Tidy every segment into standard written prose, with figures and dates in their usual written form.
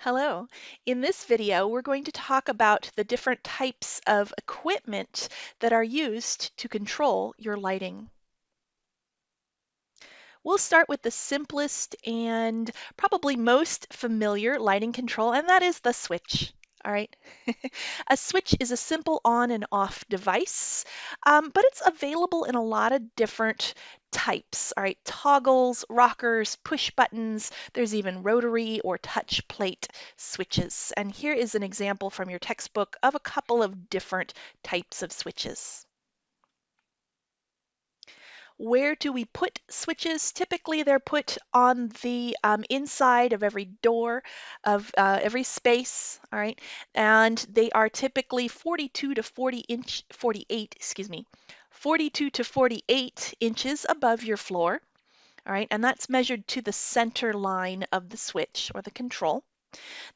Hello. In this video, we're going to talk about the different types of equipment that are used to control your lighting. We'll start with the simplest and probably most familiar lighting control, and that is the switch. All right. A switch is a simple on and off device, but it's available in a lot of different types. All right. Toggles, rockers, push buttons. There's even rotary or touch plate switches. And here is an example from your textbook of a couple of different types of switches. Where do we put switches? Typically, they're put on the inside of every door of every space, all right? And they are typically 48, excuse me, 42 to 48 inches above your floor, all right? And that's measured to the center line of the switch or the control.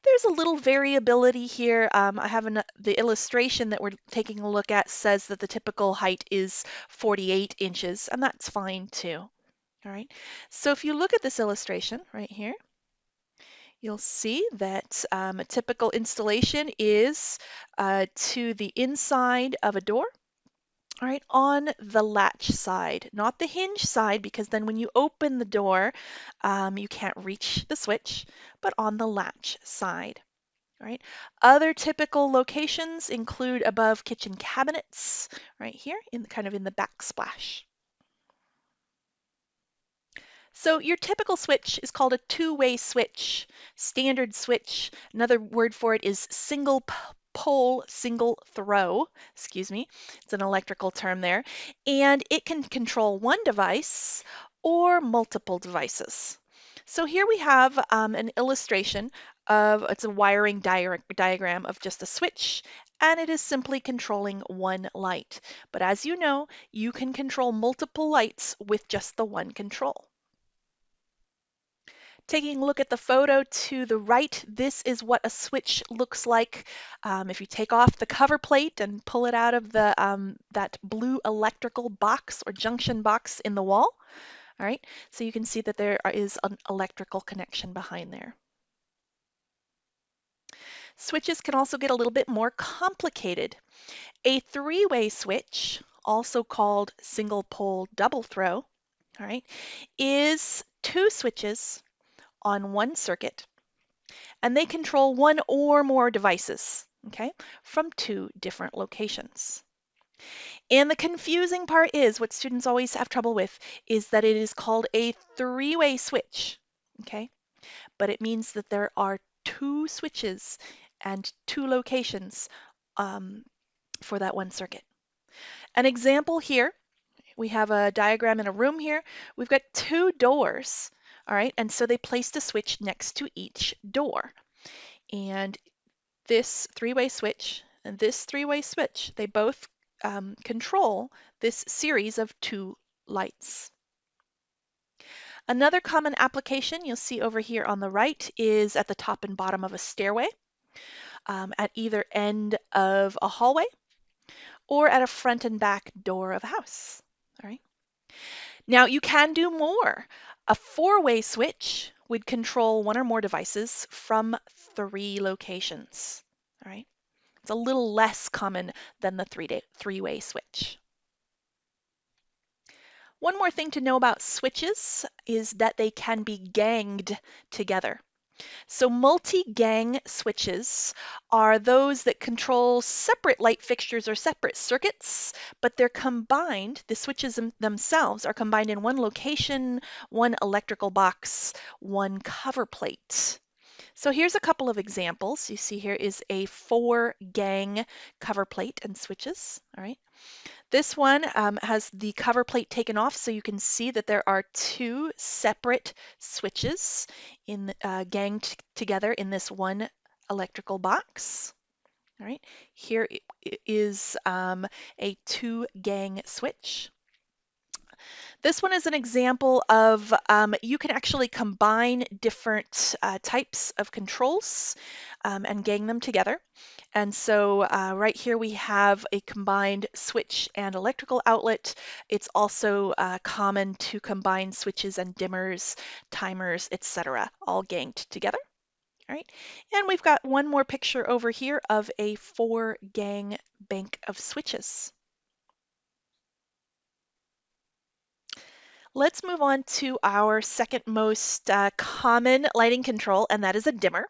There's a little variability here. I have the illustration that we're taking a look at says that the typical height is 48 inches, and that's fine too. All right. So if you look at this illustration right here, you'll see that a typical installation is to the inside of a door. All right, on the latch side, not the hinge side, because then when you open the door, you can't reach the switch, but on the latch side. All right. Other typical locations include above kitchen cabinets, right here, kind of in the backsplash. So your typical switch is called a two-way switch, standard switch. Another word for it is single pole, single throw, excuse me. It's an electrical term there. And it can control one device or multiple devices. So here we have an illustration of, it's a wiring diagram of just a switch, and it is simply controlling one light. But as you know, you can control multiple lights with just the one control. Taking a look at the photo to the right, this is what a switch looks like. If you take off the cover plate and pull it out of the that blue electrical box or junction box in the wall, all right, so you can see that there is an electrical connection behind there. Switches can also get a little bit more complicated. A three-way switch, also called single pole double throw, all right, is two switches on one circuit, and they control one or more devices, okay, from two different locations. And the confusing part is what students always have trouble with is that it is called a three-way switch, okay, but it means that there are two switches and two locations for that one circuit. An example here, we have a diagram in a room here. We've got two doors, all right, and so they placed a switch next to each door. And this three-way switch and this three-way switch, they both control this series of two lights. Another common application you'll see over here on the right is at the top and bottom of a stairway, at either end of a hallway, or at a front and back door of a house. All right. Now you can do more. A four-way switch would control one or more devices from three locations. All right. It's a little less common than the three-way switch. One more thing to know about switches is that they can be ganged together. So multi-gang switches are those that control separate light fixtures or separate circuits, but they're combined, the switches themselves are combined in one location, one electrical box, one cover plate. So here's a couple of examples. You see here is a 4-gang cover plate and switches, all right? This one has the cover plate taken off, so you can see that there are two separate switches ganged together in this one electrical box. All right, here is a 2-gang switch. This one is an example of you can actually combine different types of controls and gang them together. And so right here we have a combined switch and electrical outlet. It's also common to combine switches and dimmers, timers, etc., all ganged together. All right, and we've got one more picture over here of a 4-gang bank of switches. Let's move on to our second most common lighting control, and that is a dimmer.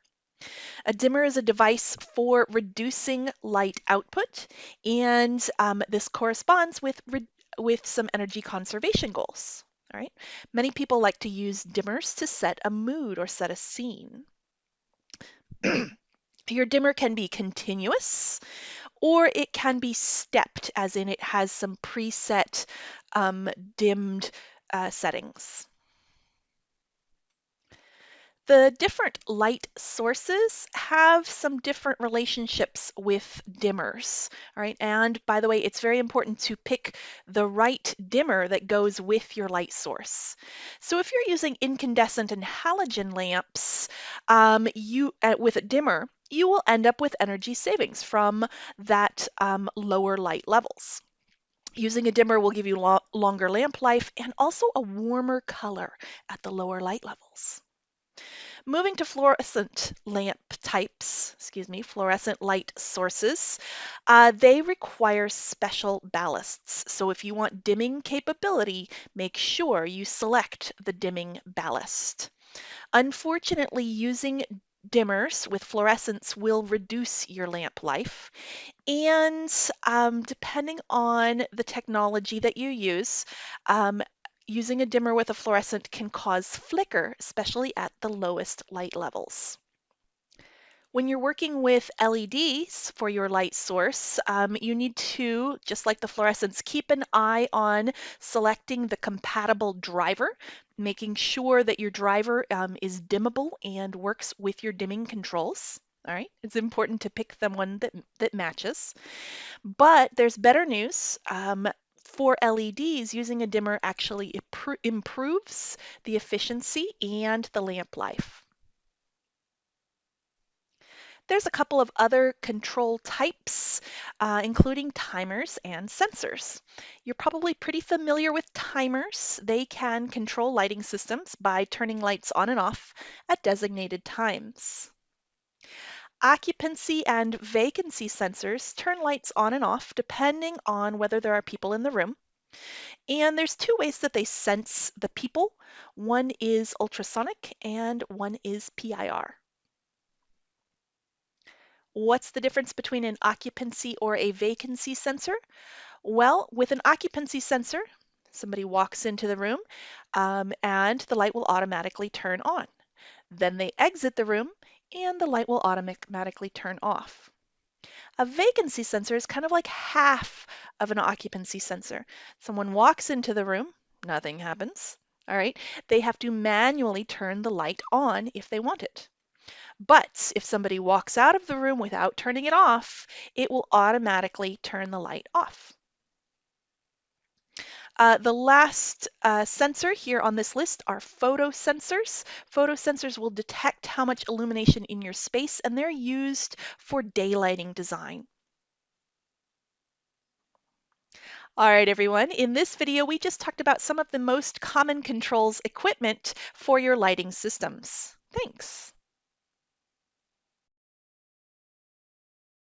A dimmer is a device for reducing light output, and this corresponds with some energy conservation goals. All right. Many people like to use dimmers to set a mood or set a scene. Your dimmer can be continuous or it can be stepped, as in it has some preset dimmed settings. The different light sources have some different relationships with dimmers, all right? And by the way, it's very important to pick the right dimmer that goes with your light source. So if you're using incandescent and halogen lamps, with a dimmer, you will end up with energy savings from that lower light levels. Using a dimmer will give you longer lamp life and also a warmer color at the lower light levels. Moving to fluorescent lamp types, fluorescent light sources, they require special ballasts. So if you want dimming capability, make sure you select the dimming ballast. Unfortunately, using dimmers with fluorescence will reduce your lamp life. And depending on the technology that you use, using a dimmer with a fluorescent can cause flicker, especially at the lowest light levels. When you're working with LEDs for your light source, you need to, just like the fluorescents, keep an eye on selecting the compatible driver, making sure that your driver is dimmable and works with your dimming controls. All right, it's important to pick the one that matches. But there's better news. For LEDs, using a dimmer actually improves the efficiency and the lamp life. There's a couple of other control types, including timers and sensors. You're probably pretty familiar with timers. They can control lighting systems by turning lights on and off at designated times. Occupancy and vacancy sensors turn lights on and off depending on whether there are people in the room. And there's two ways that they sense the people. One is ultrasonic and one is PIR. What's the difference between an occupancy or a vacancy sensor? Well, with an occupancy sensor, somebody walks into the room and the light will automatically turn on. Then they exit the room and the light will automatically turn off. A vacancy sensor is kind of like half of an occupancy sensor. Someone walks into the room, nothing happens. All right, they have to manually turn the light on if they want it. But if somebody walks out of the room without turning it off, it will automatically turn the light off. The last sensor here on this list are photosensors. Photosensors will detect how much illumination in your space, and they're used for daylighting design. All right, everyone. In this video, we just talked about some of the most common controls equipment for your lighting systems. Thanks.